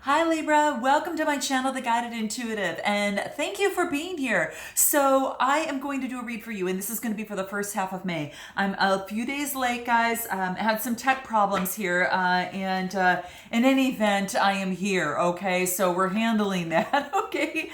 Hi Libra, welcome to my channel, The Guided Intuitive, and thank you for being here. So I am going to do a read for you, and this is going to be for the first half of May. I'm a few days late, guys. I had some tech problems here, and in any event, I am here, okay? So we're handling that, okay?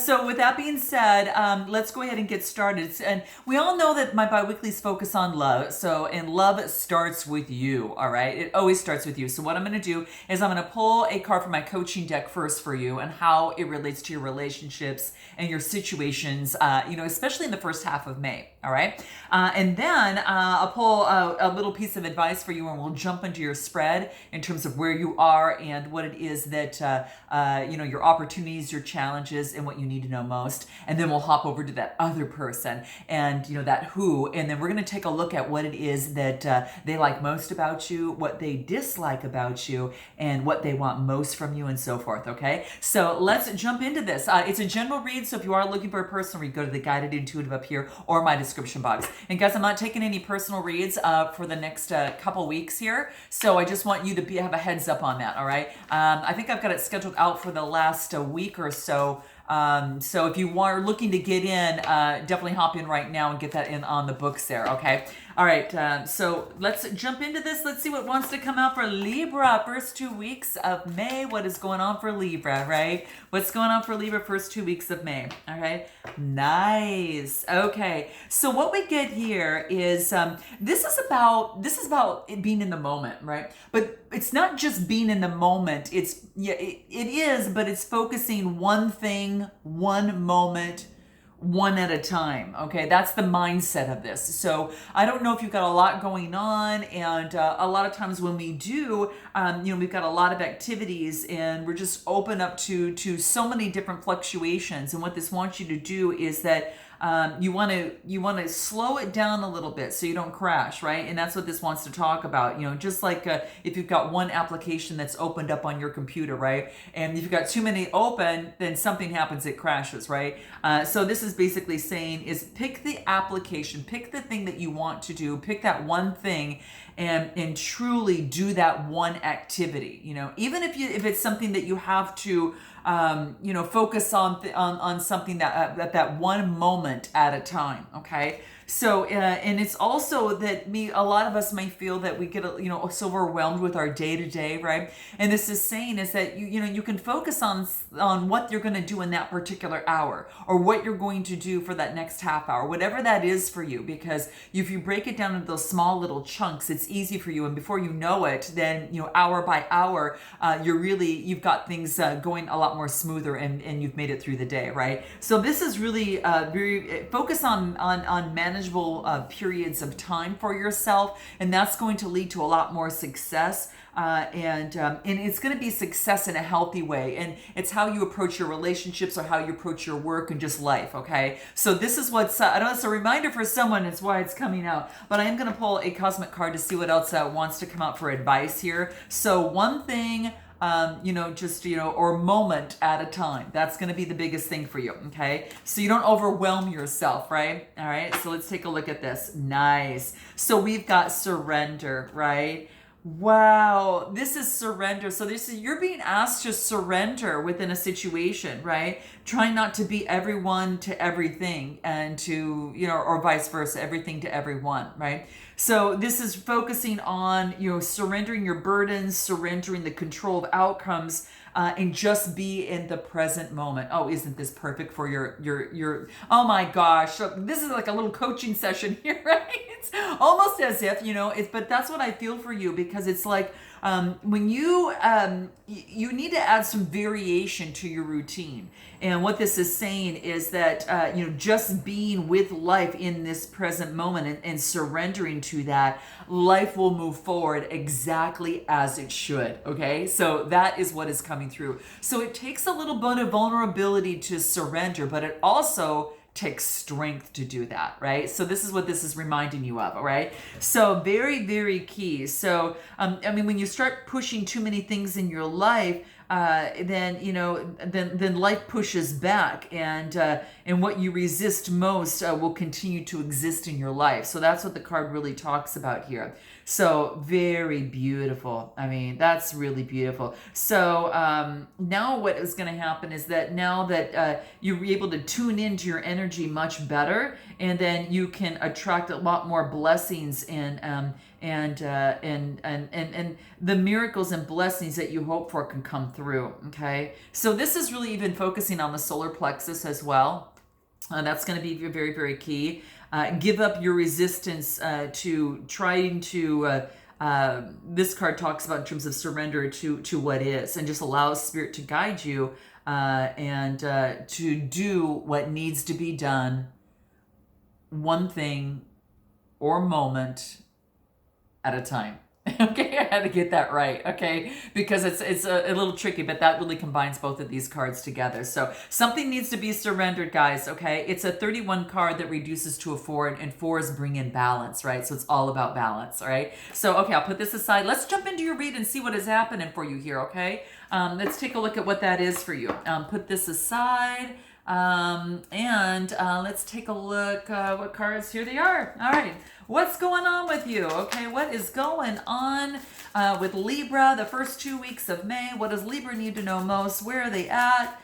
So with that being said, let's go ahead and get started. And we all know that my biweeklies focus on love, and love starts with you, all right? It always starts with you. So what I'm going to do is I'm going to pull a card from my coaching deck first for you and how it relates to your relationships and your situations, especially in the first half of May. All right. And then I'll pull a little piece of advice for you, and we'll jump into your spread in terms of where you are and what it is that, your opportunities, your challenges, and what you need to know most. And then we'll hop over to that other person and, that who. And then we're going to take a look at what it is that they like most about you, what they dislike about you, and what they want most from you, and so forth. Okay. So let's jump into this. It's a general read. So if you are looking for a personal read, go to the Guided Intuitive up here or my description box. And guys, I'm not taking any personal reads for the next couple weeks here, so I just want you to have a heads up on that. All right. I think I've got it scheduled out for the last week or so. So if you are looking to get in, definitely hop in right now and get that in on the books there. Okay. All right. So let's jump into this. Let's see what wants to come out for Libra. First 2 weeks of May. What is going on for Libra, right? What's going on for Libra first 2 weeks of May? All right. Nice. Okay. So what we get here is, this is about it being in the moment, right? But it's not just being in the moment. It is, but it's focusing one thing, one moment, one at a time. Okay, that's the mindset of this. So I don't know if you've got a lot going on, and a lot of times when we do, we've got a lot of activities, and we're just open up to so many different fluctuations. And what this wants you to do is that you want to slow it down a little bit so you don't crash, right? And that's what this wants to talk about. Just like if you've got one application that's opened up on your computer, right? And if you've got too many open, then something happens, it crashes, right? So this is basically saying is pick the application, pick the thing that you want to do, pick that one thing, and truly do that one activity. Even if it's something that you have to focus on something that at that one moment at a time. Okay. So, and it's also that a lot of us may feel that we get, so overwhelmed with our day to day, right? And this is saying is that you can focus on what you're going to do in that particular hour, or what you're going to do for that next half hour, whatever that is for you, because if you break it down into those small little chunks, it's easy for you. And before you know it, then, hour by hour, you've got things going a lot more smoother, and you've made it through the day, right? So this is really very focus on manageable periods of time for yourself, and that's going to lead to a lot more success. And it's going to be success in a healthy way, and it's how you approach your relationships, or how you approach your work and just life. Okay, so this is what's I know it's a reminder for someone. It's why it's coming out. But I am going to pull a cosmic card to see what else wants to come out for advice here. So one thing. Or moment at a time. That's going to be the biggest thing for you. Okay. So you don't overwhelm yourself, right? All right. So let's take a look at this. Nice. So we've got surrender, right? Wow, this is surrender. So you're being asked to surrender within a situation, right? Trying not to be everyone to everything, and to, or vice versa, everything to everyone, right? So this is focusing on, surrendering your burdens, surrendering the control of outcomes, and just be in the present moment. Oh, isn't this perfect for your oh my gosh. So this is like a little coaching session here, right? It's almost as if, but that's what I feel for you, because it's like, when you need to add some variation to your routine. And what this is saying is that, just being with life in this present moment, and surrendering to that, life will move forward exactly as it should. Okay. So that is what is coming through. So it takes a little bit of vulnerability to surrender, but it also takes strength to do that, right? So this is what this is reminding you of, all right? So very, very key. So, when you start pushing too many things in your life, then then life pushes back, and what you resist most will continue to exist in your life. So that's what the card really talks about here. So very beautiful. I mean, that's really beautiful. So now what is going to happen is that now that you're able to tune into your energy much better, and then you can attract a lot more blessings and the miracles and blessings that you hope for can come through. Okay, so this is really even focusing on the solar plexus as well. That's going to be very, very key. Give up your resistance to trying to. This card talks about in terms of surrender to what is, and just allow spirit to guide you and to do what needs to be done, one thing or moment at a time. Okay, I had to get that right, okay? Because it's a little tricky, but that really combines both of these cards together. So something needs to be surrendered, guys, okay? It's a 31 card that reduces to a 4, and 4s bring in balance, right? So it's all about balance, all right? So, okay, I'll put this aside. Let's jump into your read and see what is happening for you here, okay? Let's take a look at what that is for you. Put this aside. And let's take a look what cards. Here they are. All right, what's going on with you? Okay, what is going on with Libra the first 2 weeks of May? What does Libra need to know most? Where are they at?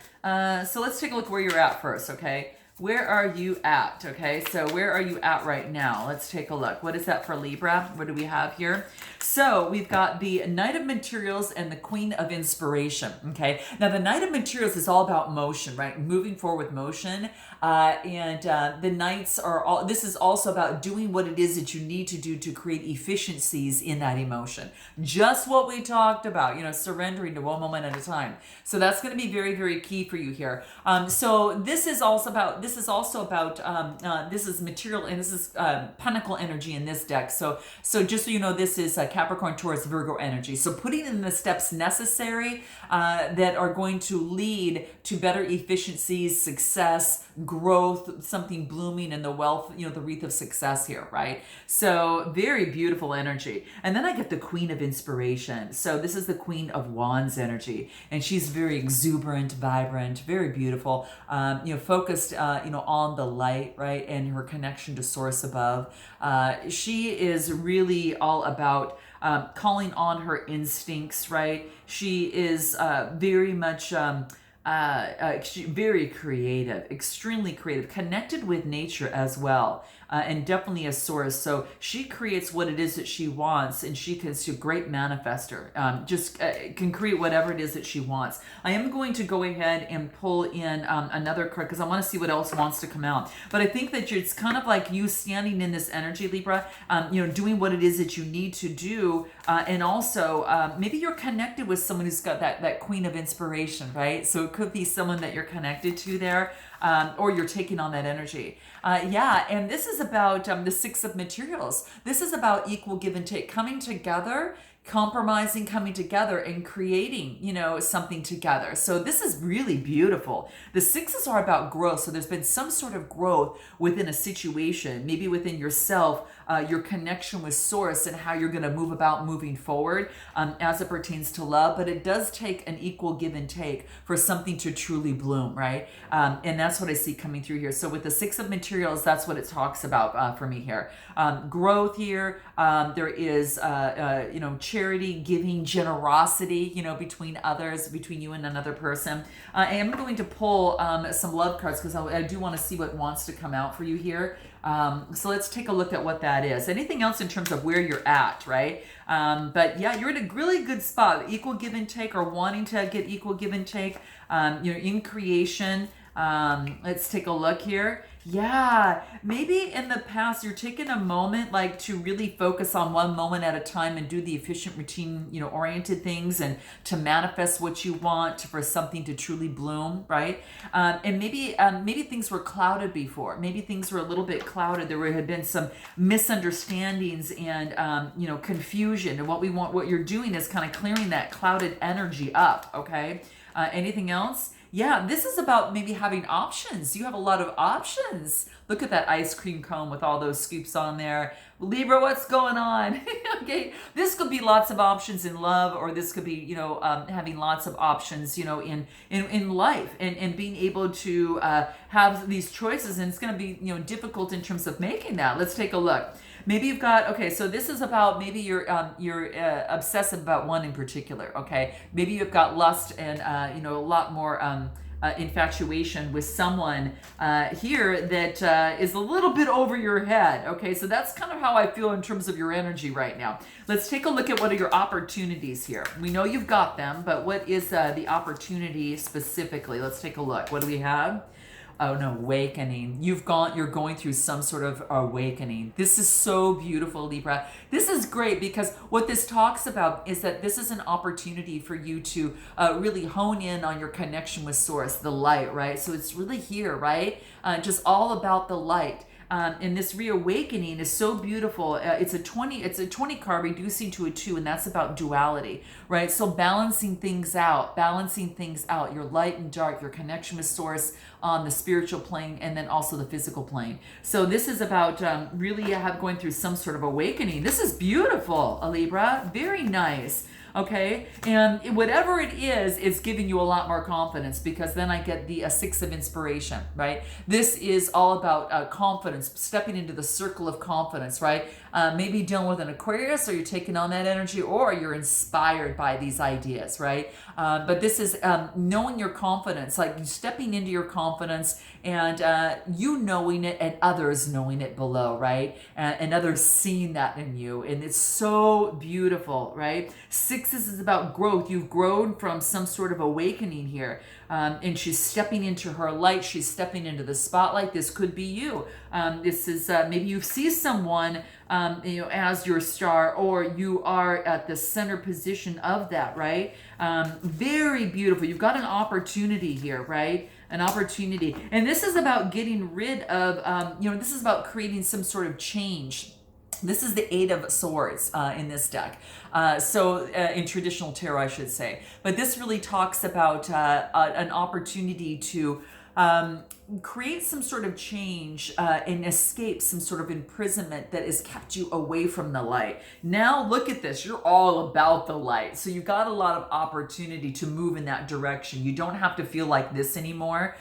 So let's take a look where you're at first. Okay, where are you at? Okay, so where are you at right now? Let's take a look. What is that for Libra? What do we have here? So we've got the Knight of Materials and the Queen of Inspiration. Okay, now the Knight of Materials is all about motion, right? Moving forward with motion. The Knights are all, this is also about doing what it is that you need to do to create efficiencies in that emotion. Just what we talked about, surrendering to one moment at a time. So that's going to be very, very key for you here. So this is also about, this is material, and this is Pentacle energy in this deck. So just so you know, this is Capricorn, Taurus, Virgo energy. So putting in the steps necessary that are going to lead to better efficiencies, success, growth, something blooming in the wealth, the wreath of success here, right? So very beautiful energy. And then I get the Queen of Inspiration. So this is the Queen of Wands energy, and she's very exuberant, vibrant, very beautiful, focused, on the light, right? And her connection to source above. She is really all about calling on her instincts, right? She is very much very creative, extremely creative, connected with nature as well, and definitely a source. So she creates what it is that she wants, and she's a great manifester. Can create whatever it is that she wants. I am going to go ahead and pull in another card because I want to see what else wants to come out. But I think that it's kind of like you standing in this energy, Libra, doing what it is that you need to do, and also maybe you're connected with someone who's got that Queen of Inspiration, right? So it could be someone that you're connected to there, or you're taking on that energy. And this is about the Six of Materials. This is about equal give and take, coming together, compromising, coming together, and creating, something together. So this is really beautiful. The sixes are about growth. So there's been some sort of growth within a situation, maybe within yourself, your connection with source, and how you're going to move about moving forward as it pertains to love. But it does take an equal give and take for something to truly bloom, right? And that's what I see coming through here. So with the Six of Materials, that's what it talks about for me here. Growth here. There is, charity, giving, generosity, between others, between you and another person. I am going to pull some love cards because I do want to see what wants to come out for you here. So let's take a look at what that is. Anything else in terms of where you're at, right? But yeah, you're in a really good spot. Equal give and take, or wanting to get equal give and take. You're in creation. Let's take a look here. Yeah, maybe in the past you're taking a moment like to really focus on one moment at a time and do the efficient routine, oriented things, and to manifest what you want for something to truly bloom, right? And maybe things were clouded before. Maybe things were a little bit clouded. There had been some misunderstandings and confusion. And what you're doing is kind of clearing that clouded energy up. Okay. Anything else? Yeah, this is about maybe having options. You have a lot of options friends. Look at that ice cream cone with all those scoops on there. Libra, what's going on? Okay, this could be lots of options in love, or this could be, having lots of options, in life, and being able to have these choices. And it's going to be, difficult in terms of making that. Let's take a look. Maybe you've got, okay, so this is about, maybe you're obsessive about one in particular, okay? Maybe you've got lust and, a lot more infatuation with someone here that is a little bit over your head, okay? So that's kind of how I feel in terms of your energy right now. Let's take a look at what are your opportunities here. We know you've got them, but what is the opportunity specifically? Let's take a look. What do we have? Oh no, awakening. You're going through some sort of awakening. This is so beautiful, Libra. This is great because what this talks about is that this is an opportunity for you to really hone in on your connection with source, the light, right? So it's really here, right? Just all about the light. And this reawakening is so beautiful. It's a 20 card reducing to a 2, and that's about duality, right? So balancing things out, your light and dark, your connection with source on the spiritual plane, and then also the physical plane. So this is about really going through some sort of awakening. This is beautiful, Libra. Very nice. Okay, and whatever it is, it's giving you a lot more confidence, because then I get the 6 of inspiration, right? This is all about confidence, stepping into the circle of confidence, right? Maybe dealing with an Aquarius, or you're taking on that energy, or you're inspired by these ideas, right? But this is knowing your confidence, like stepping into your confidence, and you knowing it and others knowing it below, right? And others seeing that in you. And it's so beautiful, right? 6 is about growth. You've grown from some sort of awakening here. And she's stepping into her light. She's stepping into the spotlight. This could be you. This is maybe you see someone as your star, or you are at the center position of that, right? Very beautiful. You've got an opportunity here, right? An opportunity. And this is about getting rid of, this is about creating some sort of change. This is the 8 of Swords in this deck. In traditional tarot, I should say. But this really talks about an opportunity to create some sort of change and escape some sort of imprisonment that has kept you away from the light. Now look at this. You're all about the light. So you've got a lot of opportunity to move in that direction. You don't have to feel like this anymore.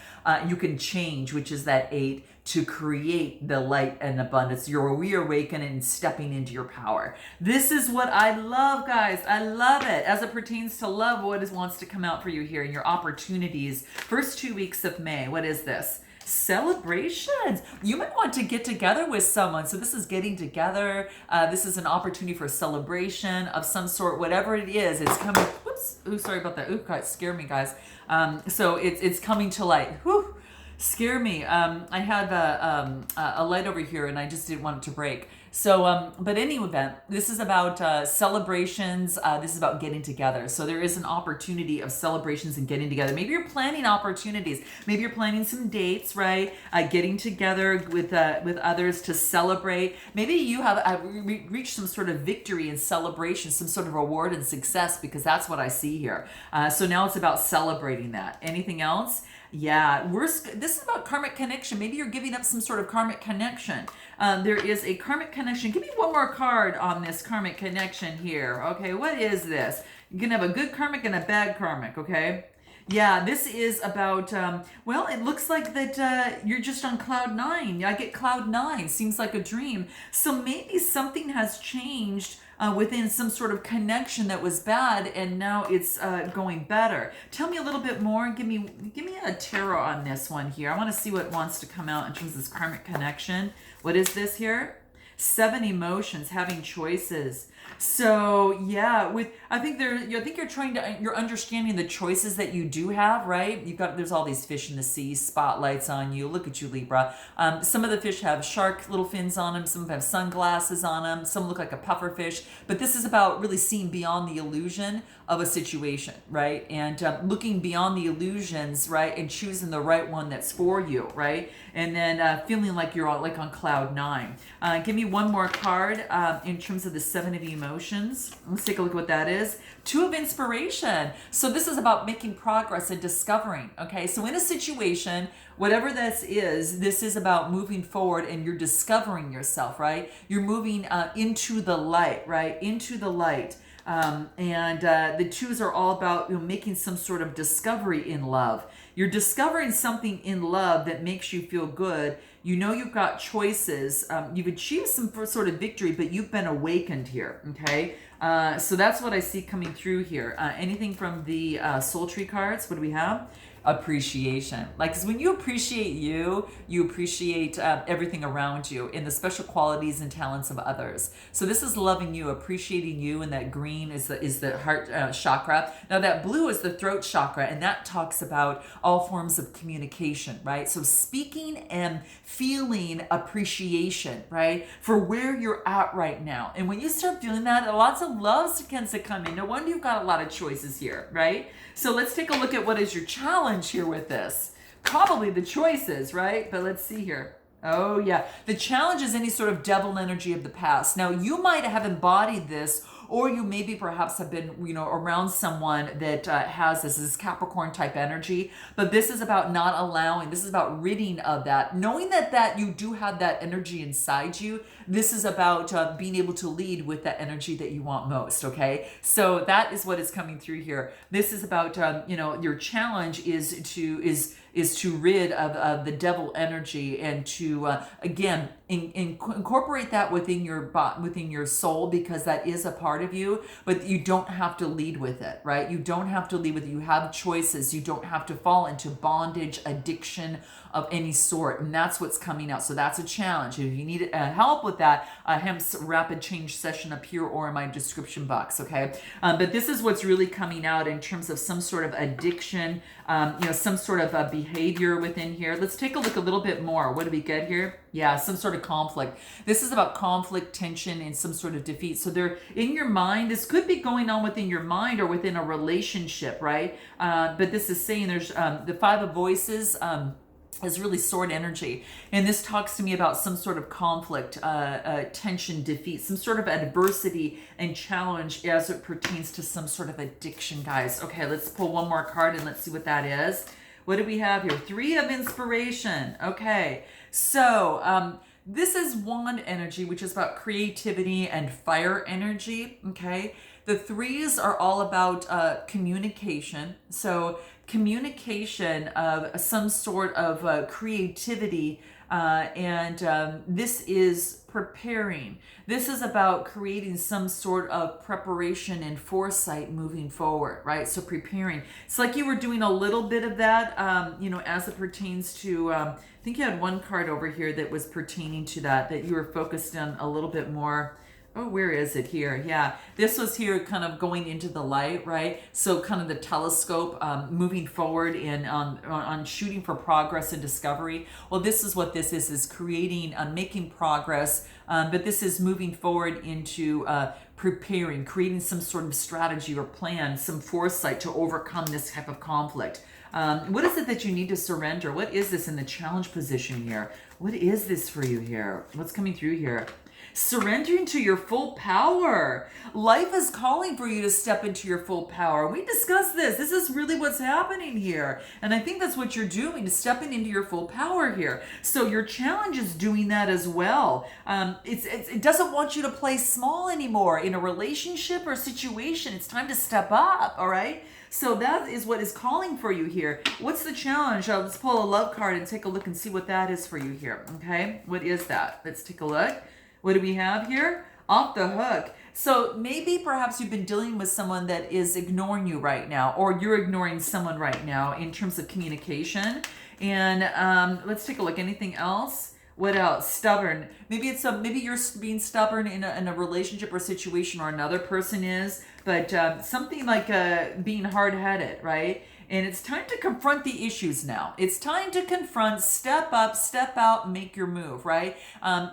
You can change, which is that 8, to create the light and abundance. You're reawakening and stepping into your power. This is what I love, guys. I love it. As it pertains to love, what wants to come out for you here in your opportunities? First 2 weeks of May. What is this? Celebrations. You might want to get together with someone. So this is getting together. This is an opportunity for celebration of some sort, whatever it is. It's coming. Whoops. Ooh, sorry about that. Ooh, God, scared me, guys. So it's coming to light. Whew. Scare me. I had a light over here, and I just didn't want it to break. So, but any event, this is about celebrations. This is about getting together. So there is an opportunity of celebrations and getting together. Maybe you're planning opportunities. Maybe you're planning some dates, right? Getting together with others to celebrate. Maybe you have reached some sort of victory and celebration, some sort of reward and success, because that's what I see here. So now it's about celebrating that. Anything else? Yeah, this is about karmic connection. Maybe you're giving up some sort of karmic connection. There is a karmic connection. Give me one more card on this karmic connection here. Okay, what is this? You can have a good karmic and a bad karmic, okay? Yeah, this is about, well, it looks like that you're just on cloud 9. I get cloud 9. Seems like a dream. So maybe something has changed within some sort of connection that was bad, and now it's going better. Tell me a little bit more. Give me a tarot on this one here. I want to see what wants to come out in terms of this karmic connection. What is this here? 7 emotions, having choices. So yeah, I think you're understanding the choices that you do have, right? There's all these fish in the sea, spotlights on you. Look at you, Libra. Some of the fish have shark little fins on them. Some have sunglasses on them. Some look like a puffer fish. But this is about really seeing beyond the illusion of a situation, right? And looking beyond the illusions, right? And choosing the right one that's for you, right? And then feeling like you're on cloud 9. Give me one more card in terms of the 7 of emotions. emotions. Let's take a look at what that is. Two of inspiration. So this is about making progress and discovering. Okay, so in a situation, whatever this is about moving forward and you're discovering yourself, right? You're moving into the light, right? Into the light. And the twos are all about making some sort of discovery in love. You're discovering something in love that makes you feel good. You know you've got choices. You've achieved some sort of victory, but you've been awakened here, okay? So that's what I see coming through here. Anything from the soul tree cards? What do we have? Appreciation. Like, 'cause when you appreciate you appreciate everything around you and the special qualities and talents of others. So this is loving you, appreciating you, and that green is the heart chakra. Now that blue is the throat chakra, and that talks about all forms of communication, right? So speaking and feeling appreciation, right, for where you're at right now. And when you start feeling that, lots of love tends to come in. No wonder you've got a lot of choices here, right? So let's take a look at what is your challenge here with this. Probably the choices, right? But let's see here. Oh yeah, the challenge is any sort of devil energy of the past. Now you might have embodied this, or you maybe perhaps have been, around someone that has this Capricorn type energy. But this is about not allowing. This is about ridding of that, knowing that you do have that energy inside you. This is about being able to lead with that energy that you want most. Okay, so that is what is coming through here. This is about your challenge is to rid of the devil energy and to again incorporate that within your soul, because that is a part of you, but you don't have to lead with it, right? You don't have to lead with it. You have choices. You don't have to fall into bondage, addiction of any sort, and that's what's coming out. So that's a challenge. If you need help with that, hence rapid change session up here or in my description box, okay? But this is what's really coming out in terms of some sort of addiction, some sort of behavior within here. Let's take a look a little bit more. What do we get here? Yeah, some sort of conflict. This is about conflict, tension, and some sort of defeat. So they're in your mind. This could be going on within your mind or within a relationship, right? But this is saying there's the Five of Voices, is really sword energy. And this talks to me about some sort of conflict, tension, defeat, some sort of adversity and challenge as it pertains to some sort of addiction, guys. Okay, let's pull one more card and let's see what that is. What do we have here? Three of inspiration. Okay, so this is wand energy, which is about creativity and fire energy, okay? The threes are all about communication. So communication of some sort of creativity, and this is preparing. This is about creating some sort of preparation and foresight moving forward, right? So preparing. It's like you were doing a little bit of that, as it pertains to, I think you had one card over here that was pertaining to that you were focused on a little bit more. Oh, where is it here? Yeah, this was here kind of going into the light, right? So kind of the telescope moving forward and on shooting for progress and discovery. Well, this is what this is creating, making progress, but this is moving forward into preparing, creating some sort of strategy or plan, some foresight to overcome this type of conflict. What is it that you need to surrender? What is this in the challenge position here? What is this for you here? What's coming through here? Surrendering to your full power. Life is calling for you to step into your full power. We discussed this. This is really what's happening here. And I think that's what you're doing, is stepping into your full power here. So your challenge is doing that as well. It doesn't want you to play small anymore in a relationship or situation. It's time to step up, all right? So that is what is calling for you here. What's the challenge? Let's pull a love card and take a look and see what that is for you here, okay? What is that? Let's take a look. What do we have here? Off the hook. So maybe perhaps you've been dealing with someone that is ignoring you right now, or you're ignoring someone right now in terms of communication. And let's take a look. Anything else? What else? Stubborn. Maybe it's maybe you're being stubborn in a relationship or situation, or another person is. but something like being hard-headed, right? And it's time to confront the issues now. It's time to confront, step up, step out, make your move, right?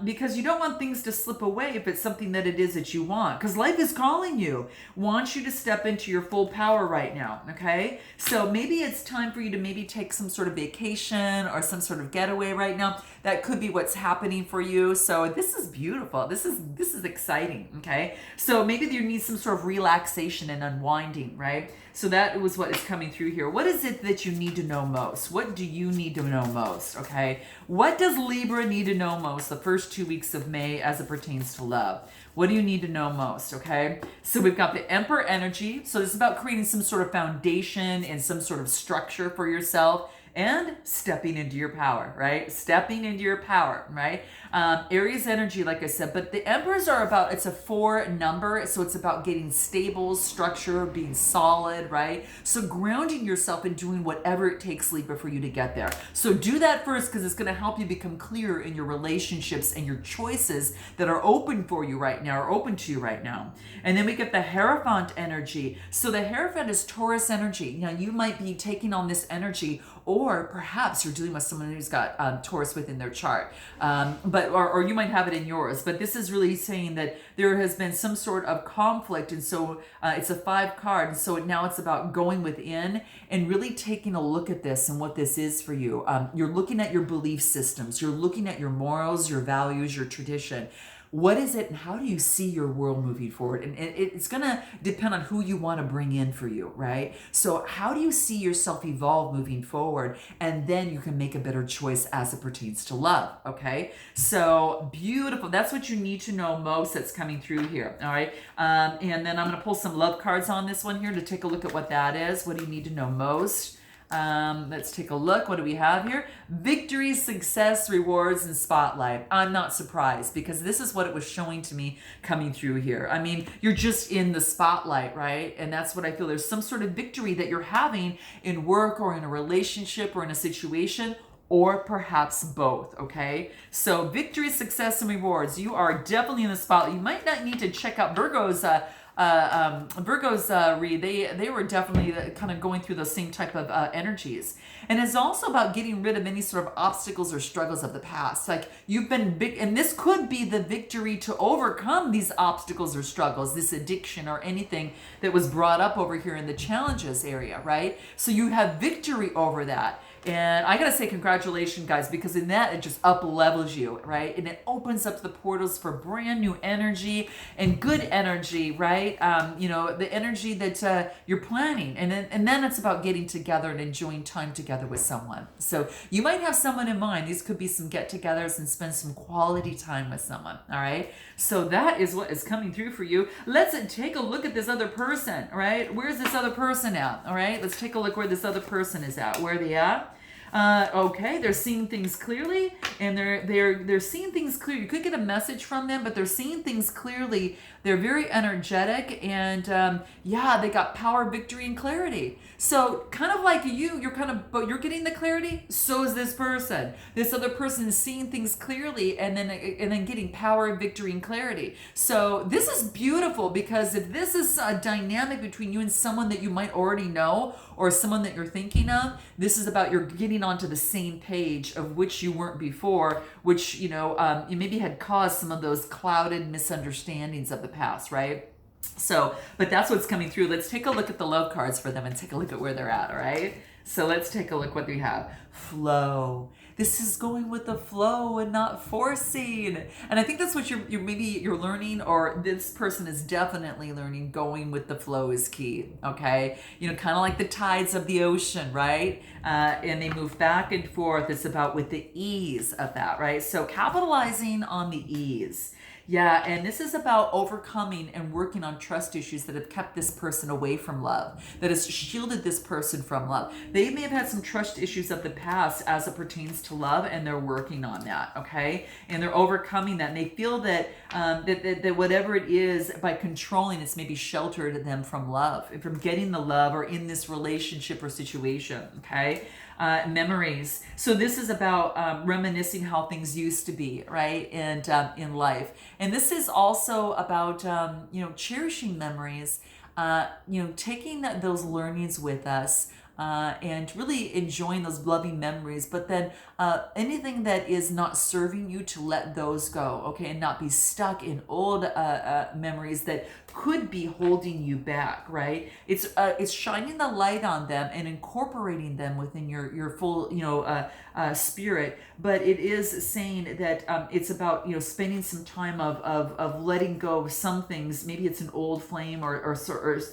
Because you don't want things to slip away if it's something that it is that you want. Because life is calling you, wants you to step into your full power right now, okay? So maybe it's time for you to maybe take some sort of vacation or some sort of getaway right now. That could be what's happening for you. So this is beautiful. This is exciting, okay? So maybe you need some sort of relaxation and unwinding, right? So that was what is coming through here. What is it that you need to know most? What do you need to know most, okay? What does Libra need to know most the first 2 weeks of May as it pertains to love? What do you need to know most, okay? So we've got the Emperor energy. So this is about creating some sort of foundation and some sort of structure for yourself and stepping into your power, right? Stepping into your power, right? Aries energy, like I said, but the Emperors are about, it's a 4 number, so it's about getting stable, structure, being solid, right? So grounding yourself and doing whatever it takes, Libra, for you to get there. So do that first, because it's going to help you become clear in your relationships and your choices that are open for you right now, or open to you right now. And then we get the Hierophant energy. So the Hierophant is Taurus energy. Now you might be taking on this energy, or perhaps you're dealing with someone who's got Taurus within their chart, or you might have it in yours. But this is really saying that there has been some sort of conflict, and so it's a 5 card. And so now it's about going within and really taking a look at this and what this is for you. You're looking at your belief systems. You're looking at your morals, your values, your tradition. What is it, and how do you see your world moving forward? And it's going to depend on who you want to bring in for you, right? So how do you see yourself evolve moving forward? And then you can make a better choice as it pertains to love, okay? So beautiful. That's what you need to know most that's coming through here, all right? And then I'm going to pull some love cards on this one here to take a look at what that is. What do you need to know most? Let's take a look. What do we have here? Victory, success, rewards, and spotlight. I'm not surprised, because this is what it was showing to me coming through here. I mean, you're just in the spotlight, right? And that's what I feel. There's some sort of victory that you're having in work or in a relationship or in a situation, or perhaps both, okay? So victory, success, and rewards. You are definitely in the spotlight. You might not need to check out Virgo's read. They were definitely kind of going through those same type of energies. And it's also about getting rid of any sort of obstacles or struggles of the past. Like you've been big, and this could be the victory to overcome these obstacles or struggles, this addiction or anything that was brought up over here in the challenges area, right? So you have victory over that. And I gotta say congratulations, guys, because in that it just up levels you, right? And it opens up the portals for brand new energy and good energy, right? The energy that you're planning, and then it's about getting together and enjoying time together with someone. So you might have someone in mind. These could be some get-togethers and spend some quality time with someone. All right. So that is what is coming through for you. Let's take a look at this other person. All right. Where's this other person at? All right. Let's take a look where this other person is at. Where are they at? Okay, they're seeing things clearly, and they're seeing things clearly. You could get a message from them, but they're seeing things clearly. They're very energetic, and they got power, victory, and clarity. So kind of like but you're getting the clarity. So is this person. This other person is seeing things clearly, and then getting power, victory, and clarity. So this is beautiful, because if this is a dynamic between you and someone that you might already know, or someone that you're thinking of, this is about you're getting onto the same page of which you weren't before, which you maybe had caused some of those clouded misunderstandings of the past, right? So, but that's what's coming through. Let's take a look at the love cards for them and take a look at where they're at, all right? So let's take a look what we have. Flow. This is going with the flow and not forcing. And I think that's what you're learning, or this person is definitely learning. Going with the flow is key, okay? Kind of like the tides of the ocean, right? And they move back and forth. It's about with the ease of that, right? So capitalizing on the ease. Yeah, and this is about overcoming and working on trust issues that have kept this person away from love, that has shielded this person from love. They may have had some trust issues of the past as it pertains to love, and they're working on that, okay? And they're overcoming that, and they feel that that whatever it is, by controlling, it's maybe sheltered them from love, from getting the love, or in this relationship or situation, okay? Memories. So this is about reminiscing how things used to be, right? And in life. And this is also about, cherishing memories. taking those learnings with us, and really enjoying those loving memories. But then anything that is not serving you, to let those go, okay, and not be stuck in old memories that could be holding you back, right? It's shining the light on them and incorporating them within your full spirit. But it is saying that it's about spending some time of letting go of some things. Maybe it's an old flame or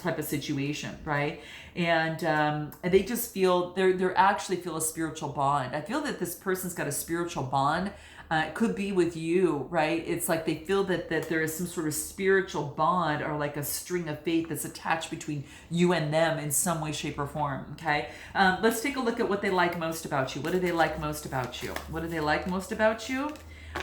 type of situation, right? And they just feel they're actually feel a spiritual bond. I feel that this person's got a spiritual bond. It could be with you, right? It's like they feel that there is some sort of spiritual bond, or like a string of faith that's attached between you and them in some way, shape, or form. Okay, let's take a look at what they like most about you. What do they like most about you? What do they like most about you?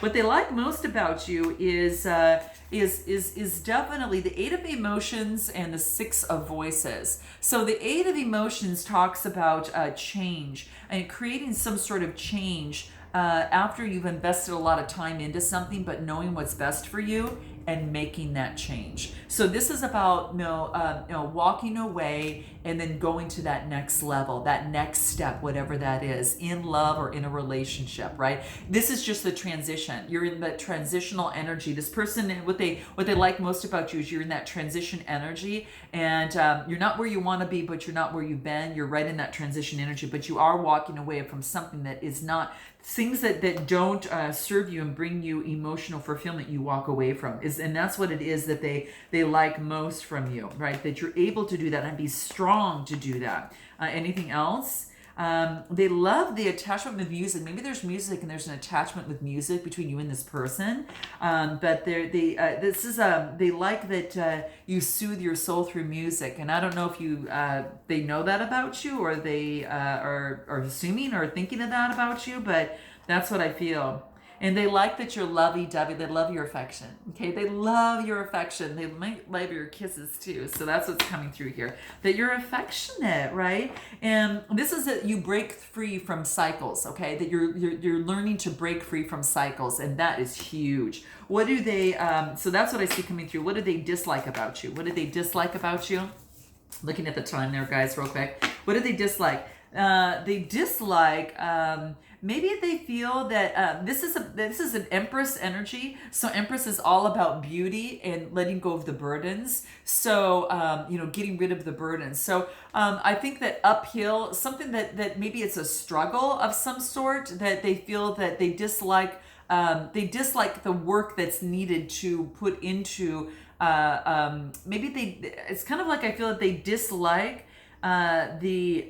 What they like most about you is definitely the Eight of Emotions and the Six of Voices. So the Eight of Emotions talks about change and creating some sort of change after you've invested a lot of time into something, but knowing what's best for you and making that change. So this is about walking away and then going to that next level, that next step, whatever that is, in love or in a relationship, right? This is just the transition. You're in the transitional energy. This person, what they like most about you is you're in that transition energy, and you're not where you want to be, but you're not where you've been. You're right in that transition energy, but you are walking away from something that is not, things that don't serve you and bring you emotional fulfillment. You walk away from, and that's what it is that they like most from you, right? That you're able to do that and be strong to do that. Anything else? They love the attachment with music. Maybe there's music and there's an attachment with music between you and this person. But they like that you soothe your soul through music. And I don't know if they know that about you, or they are assuming or thinking of that about you, but that's what I feel. And they like that you're lovey-dovey. They love your affection. Okay, they love your affection. They might love your kisses too. So that's what's coming through here. That you're affectionate, right? And this is that you break free from cycles. Okay, that you're learning to break free from cycles, and that is huge. What do they? So that's what I see coming through. What do they dislike about you? What do they dislike about you? Looking at the time there, guys, real quick. What do they dislike? They dislike. Maybe they feel that this is an Empress energy. So Empress is all about beauty and letting go of the burdens. So getting rid of the burdens. So I think that uphill, something that maybe it's a struggle of some sort, that they feel that they dislike. They dislike the work that's needed to put into. It's kind of like I feel that they dislike they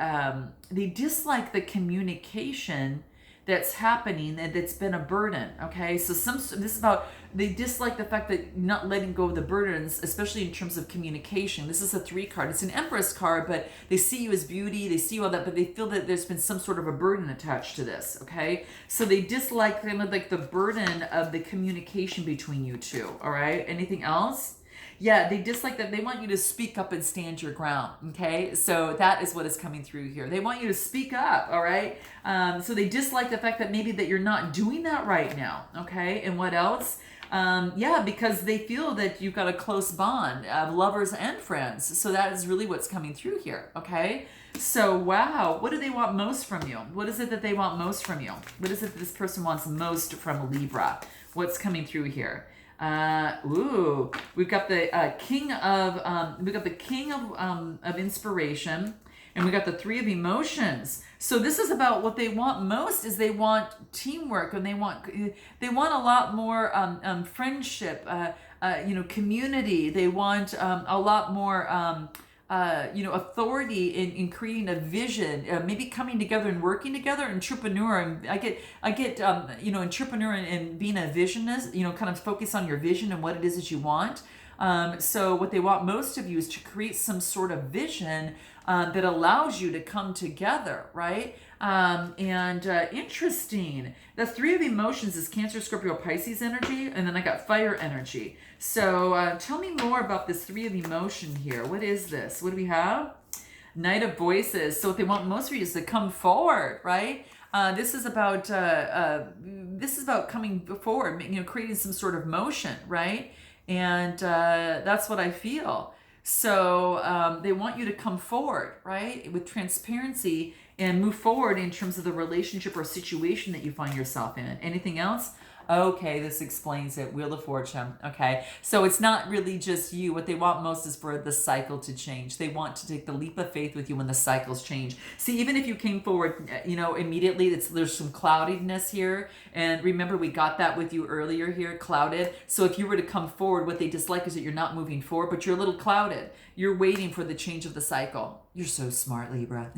dislike the communication that's happening and that's been a burden. Okay, so this is about, they dislike the fact that not letting go of the burdens, especially in terms of communication. This is a 3 card. It's an Empress card, but they see you as beauty, they see all that, but they feel that there's been some sort of a burden attached to this. Okay, so they dislike kind of like the burden of the communication between you two. All right, anything else? Yeah, they dislike that. They want you to speak up and stand your ground. Okay, so that is what is coming through here. They want you to speak up. All right, so they dislike the fact that maybe that you're not doing that right now. Okay, and what else? Because they feel that you've got a close bond of lovers and friends. So that is really what's coming through here. Okay, so wow, what do they want most from you? What is it that they want most from you? What is it that this person wants most from Libra? What's coming through here? We've got the king of inspiration, and we got the 3 of emotions. So this is about what they want most is they want teamwork, and they want a lot more friendship, community. They want a lot more authority in creating a vision, maybe coming together and working together. Entrepreneur, and I get entrepreneur and being a visionist, kind of focus on your vision and what it is that you want. So what they want most of you is to create some sort of vision that allows you to come together, right? Interesting. The 3 of emotions is Cancer, Scorpio, Pisces energy, and then I got fire energy. So tell me more about this 3 of emotion here. What is this? What do we have? Knight of Voices. So what they want most of you is to come forward, right? This is about coming forward, creating some sort of motion, right? And that's what I feel. So they want you to come forward, right, with transparency and move forward in terms of the relationship or situation that you find yourself in. Anything else? Okay, this explains it. Wheel of Fortune. Okay, so it's not really just you. What they want most is for the cycle to change. They want to take the leap of faith with you when the cycles change. See, even if you came forward, immediately, there's some cloudiness here. And remember, we got that with you earlier here, clouded. So if you were to come forward, what they dislike is that you're not moving forward, but you're a little clouded. You're waiting for the change of the cycle. You're so smart, Libra.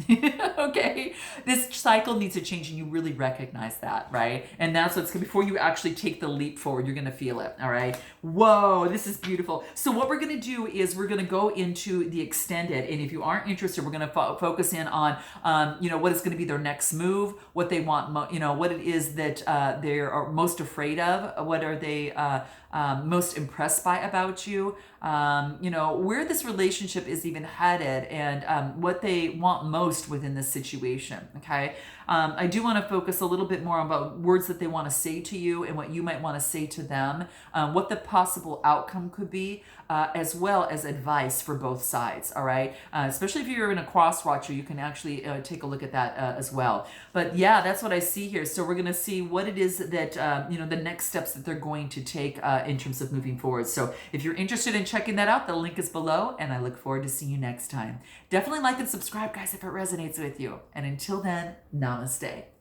Okay, this cycle needs to change, and you really recognize that, right? And that's what's before you actually take the leap forward, you're gonna feel it. All right. Whoa, this is beautiful. So what we're gonna do is we're gonna go into the extended, and if you aren't interested, we're gonna focus in on, what is gonna be their next move, what they want, what it is that they are most afraid of, what are they most impressed by about you, where this relationship is even headed, and what they want most within this situation. Okay. I do want to focus a little bit more about words that they want to say to you and what you might want to say to them, what the possible outcome could be, as well as advice for both sides. All right. Especially if you're in a cross watcher, you can actually take a look at that as well. But yeah, that's what I see here. So we're going to see what it is that, the next steps that they're going to take in terms of moving forward. So if you're interested in checking that out, the link is below, and I look forward to seeing you next time. Definitely like and subscribe, guys, if it resonates with you. And until then, namaste.